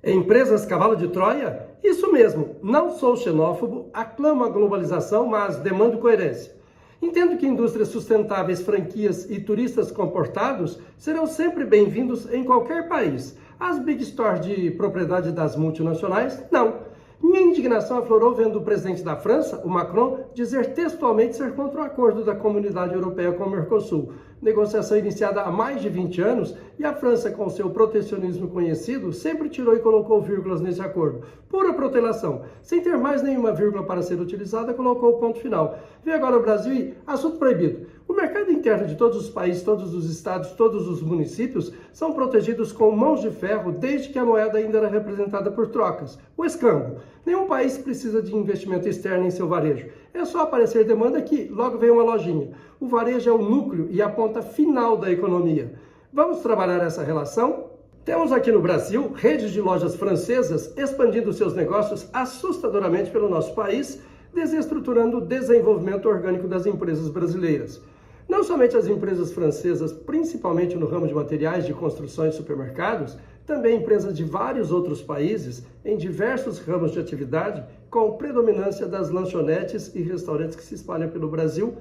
Empresas cavalo de Troia? Isso mesmo, não sou xenófobo, aclamo a globalização, mas demando coerência. Entendo que indústrias sustentáveis, franquias e turistas comportados serão sempre bem-vindos em qualquer país. As big stores de propriedade das multinacionais, não. Minha indignação aflorou vendo o presidente da França, o Macron, dizer textualmente ser contra o acordo da Comunidade Europeia com o Mercosul. Negociação iniciada há mais de 20 anos e a França, com seu protecionismo conhecido, sempre tirou e colocou vírgulas nesse acordo. Pura protelação. Sem ter mais nenhuma vírgula para ser utilizada, colocou o ponto final. Vem agora o Brasil e assunto proibido. O mercado interno de todos os países, todos os estados, todos os municípios são protegidos com mãos de ferro desde que a moeda ainda era representada por trocas. O escambo. Nenhum país precisa de investimento externo em seu varejo. É só aparecer demanda que logo vem uma lojinha. O varejo é o núcleo e a ponta final da economia. Vamos trabalhar essa relação? Temos aqui no Brasil redes de lojas francesas expandindo seus negócios assustadoramente pelo nosso país, desestruturando o desenvolvimento orgânico das empresas brasileiras. Não somente as empresas francesas, principalmente no ramo de materiais de construção e supermercados, também empresas de vários outros países, em diversos ramos de atividade, com predominância das lanchonetes e restaurantes que se espalham pelo Brasil,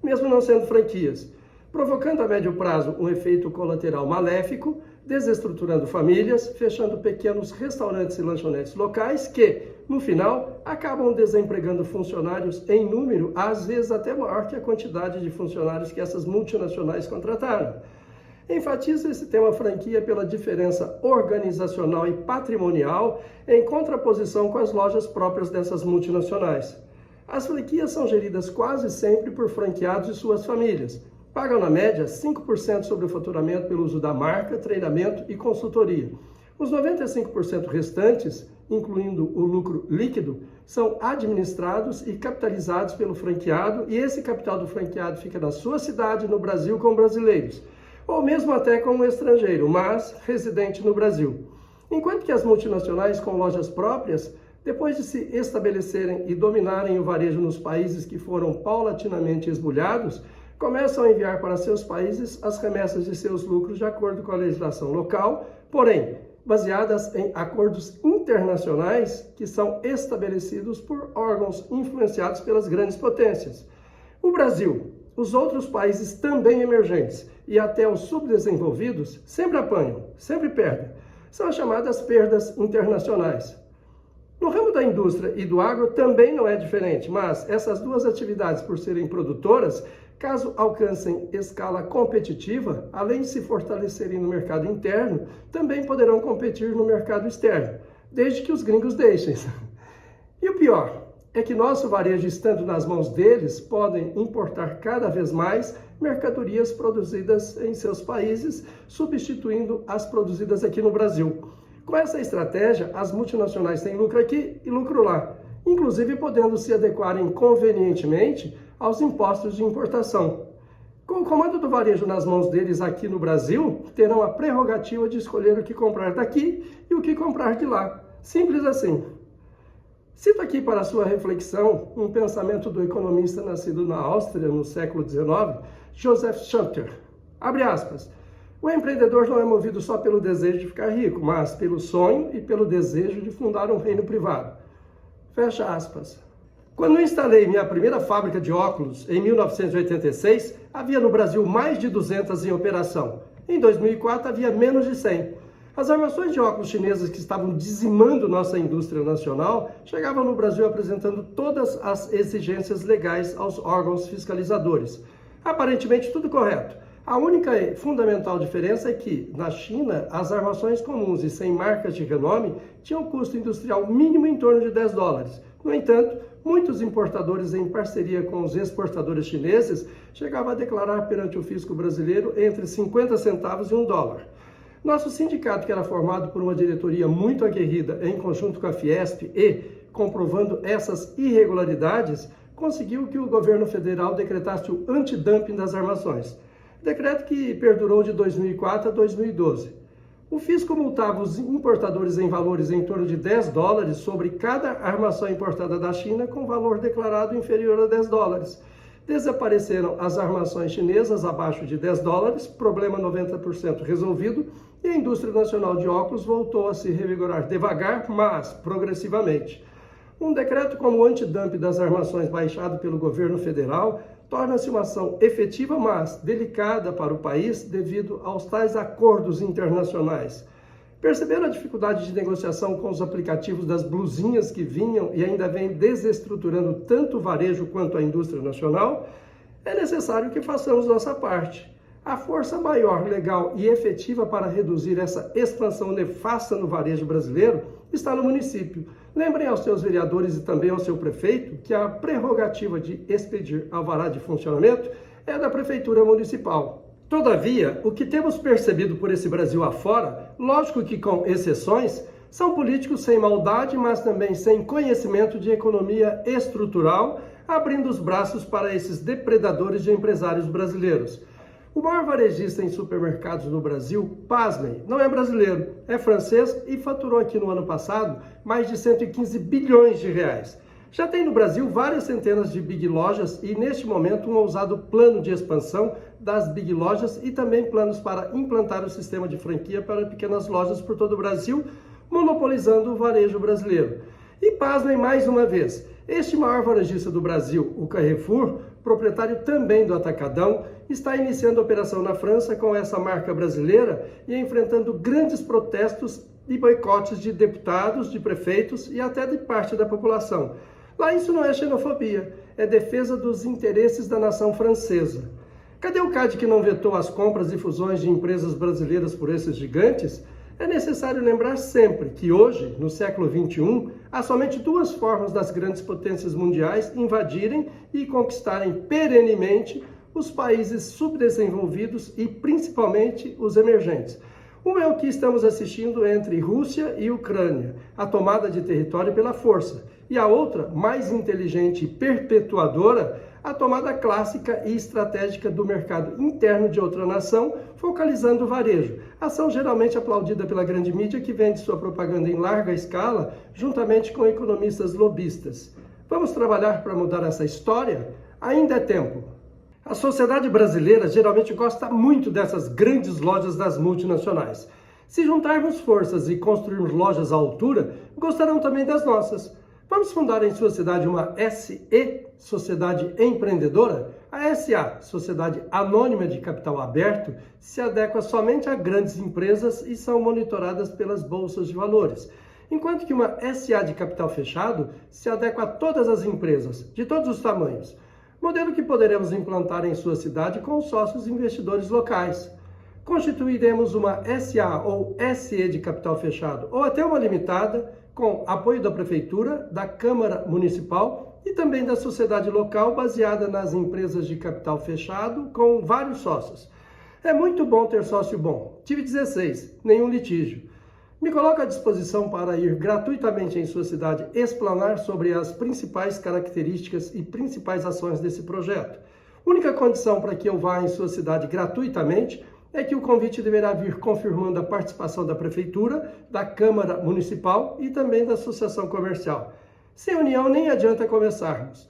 mesmo não sendo franquias, provocando a médio prazo um efeito colateral maléfico, desestruturando famílias, fechando pequenos restaurantes e lanchonetes locais que, no final, acabam desempregando funcionários em número, às vezes até maior que a quantidade de funcionários que essas multinacionais contrataram. Enfatizo esse tema franquia pela diferença organizacional e patrimonial em contraposição com as lojas próprias dessas multinacionais. As franquias são geridas quase sempre por franqueados e suas famílias. Pagam, na média, 5% sobre o faturamento pelo uso da marca, treinamento e consultoria. Os 95% restantes, incluindo o lucro líquido, são administrados e capitalizados pelo franqueado, e esse capital do franqueado fica na sua cidade, no Brasil, com brasileiros, ou mesmo até com um estrangeiro, mas residente no Brasil. Enquanto que as multinacionais com lojas próprias, depois de se estabelecerem e dominarem o varejo nos países que foram paulatinamente esbulhados, começam a enviar para seus países as remessas de seus lucros de acordo com a legislação local, porém, baseadas em acordos internacionais que são estabelecidos por órgãos influenciados pelas grandes potências. O Brasil, os outros países também emergentes e até os subdesenvolvidos sempre apanham, sempre perdem. São as chamadas perdas internacionais. No ramo da indústria e do agro também não é diferente, mas essas duas atividades, por serem produtoras, caso alcancem escala competitiva, além de se fortalecerem no mercado interno, também poderão competir no mercado externo, desde que os gringos deixem. E o pior é que nosso varejo, estando nas mãos deles, podem importar cada vez mais mercadorias produzidas em seus países, substituindo as produzidas aqui no Brasil. Com essa estratégia, as multinacionais têm lucro aqui e lucro lá, inclusive podendo se adequarem convenientemente aos impostos de importação. Com o comando do varejo nas mãos deles aqui no Brasil, terão a prerrogativa de escolher o que comprar daqui e o que comprar de lá. Simples assim. Cito aqui para sua reflexão um pensamento do economista nascido na Áustria no século XIX, Joseph Schumpeter. Abre aspas. O empreendedor não é movido só pelo desejo de ficar rico, mas pelo sonho e pelo desejo de fundar um reino privado. Fecha aspas. Quando instalei minha primeira fábrica de óculos, em 1986, havia no Brasil mais de 200 em operação. Em 2004, havia menos de 100. As armações de óculos chinesas que estavam dizimando nossa indústria nacional chegavam no Brasil apresentando todas as exigências legais aos órgãos fiscalizadores. Aparentemente, tudo correto. A única e fundamental diferença é que, na China, as armações comuns e sem marcas de renome tinham custo industrial mínimo em torno de $10. No entanto, muitos importadores, em parceria com os exportadores chineses, chegavam a declarar perante o fisco brasileiro entre 50 centavos e $1. Nosso sindicato, que era formado por uma diretoria muito aguerrida em conjunto com a Fiesp e, comprovando essas irregularidades, conseguiu que o governo federal decretasse o antidumping das armações. Decreto que perdurou de 2004 a 2012. O fisco multava os importadores em valores em torno de $10 sobre cada armação importada da China com valor declarado inferior a $10. desapareceram as armações chinesas abaixo de $10, problema 90% resolvido, e a indústria nacional de óculos voltou a se revigorar devagar, mas progressivamente. Um decreto como o antidumping das armações baixado pelo governo federal torna-se uma ação efetiva, mas delicada para o país devido aos tais acordos internacionais. Perceberam a dificuldade de negociação com os aplicativos das blusinhas que vinham e ainda vêm desestruturando tanto o varejo quanto a indústria nacional? É necessário que façamos nossa parte. A força maior, legal e efetiva para reduzir essa expansão nefasta no varejo brasileiro está no município. Lembrem aos seus vereadores e também ao seu prefeito que a prerrogativa de expedir alvará de funcionamento é da Prefeitura Municipal. Todavia, o que temos percebido por esse Brasil afora, lógico que com exceções, são políticos sem maldade, mas também sem conhecimento de economia estrutural, abrindo os braços para esses depredadores de empresários brasileiros. O maior varejista em supermercados no Brasil, pasmem, não é brasileiro, é francês e faturou aqui no ano passado mais de 115 bilhões de reais. Já tem no Brasil várias centenas de Big Lojas e neste momento um ousado plano de expansão das Big Lojas e também planos para implantar o sistema de franquia para pequenas lojas por todo o Brasil, monopolizando o varejo brasileiro. E pasmem mais uma vez, este maior varejista do Brasil, o Carrefour, proprietário também do Atacadão, está iniciando operação na França com essa marca brasileira e enfrentando grandes protestos e boicotes de deputados, de prefeitos e até de parte da população. Lá isso não é xenofobia, é defesa dos interesses da nação francesa. Cadê o CAD que não vetou as compras e fusões de empresas brasileiras por esses gigantes? É necessário lembrar sempre que hoje, no século XXI, há somente duas formas das grandes potências mundiais invadirem e conquistarem perenemente os países subdesenvolvidos e principalmente os emergentes. Uma é o que estamos assistindo entre Rússia e Ucrânia, a tomada de território pela força, e a outra, mais inteligente e perpetuadora, a tomada clássica e estratégica do mercado interno de outra nação, focalizando o varejo. Ação geralmente aplaudida pela grande mídia que vende sua propaganda em larga escala, juntamente com economistas lobistas. Vamos trabalhar para mudar essa história? Ainda é tempo. A sociedade brasileira geralmente gosta muito dessas grandes lojas das multinacionais. Se juntarmos forças e construirmos lojas à altura, gostarão também das nossas. Vamos fundar em sua cidade uma SE, Sociedade Empreendedora? A SA, Sociedade Anônima de Capital Aberto, se adequa somente a grandes empresas e são monitoradas pelas bolsas de valores, enquanto que uma SA de capital fechado se adequa a todas as empresas, de todos os tamanhos. Modelo que poderemos implantar em sua cidade com sócios investidores locais. Constituiremos uma SA ou SE de capital fechado, ou até uma limitada, com apoio da Prefeitura, da Câmara Municipal e também da sociedade local, baseada nas empresas de capital fechado, com vários sócios. É muito bom ter sócio bom. Tive 16, nenhum litígio. Me coloco à disposição para ir gratuitamente em sua cidade explanar sobre as principais características e principais ações desse projeto. Única condição para que eu vá em sua cidade gratuitamente é que o convite deverá vir confirmando a participação da Prefeitura, da Câmara Municipal e também da Associação Comercial. Sem união nem adianta começarmos.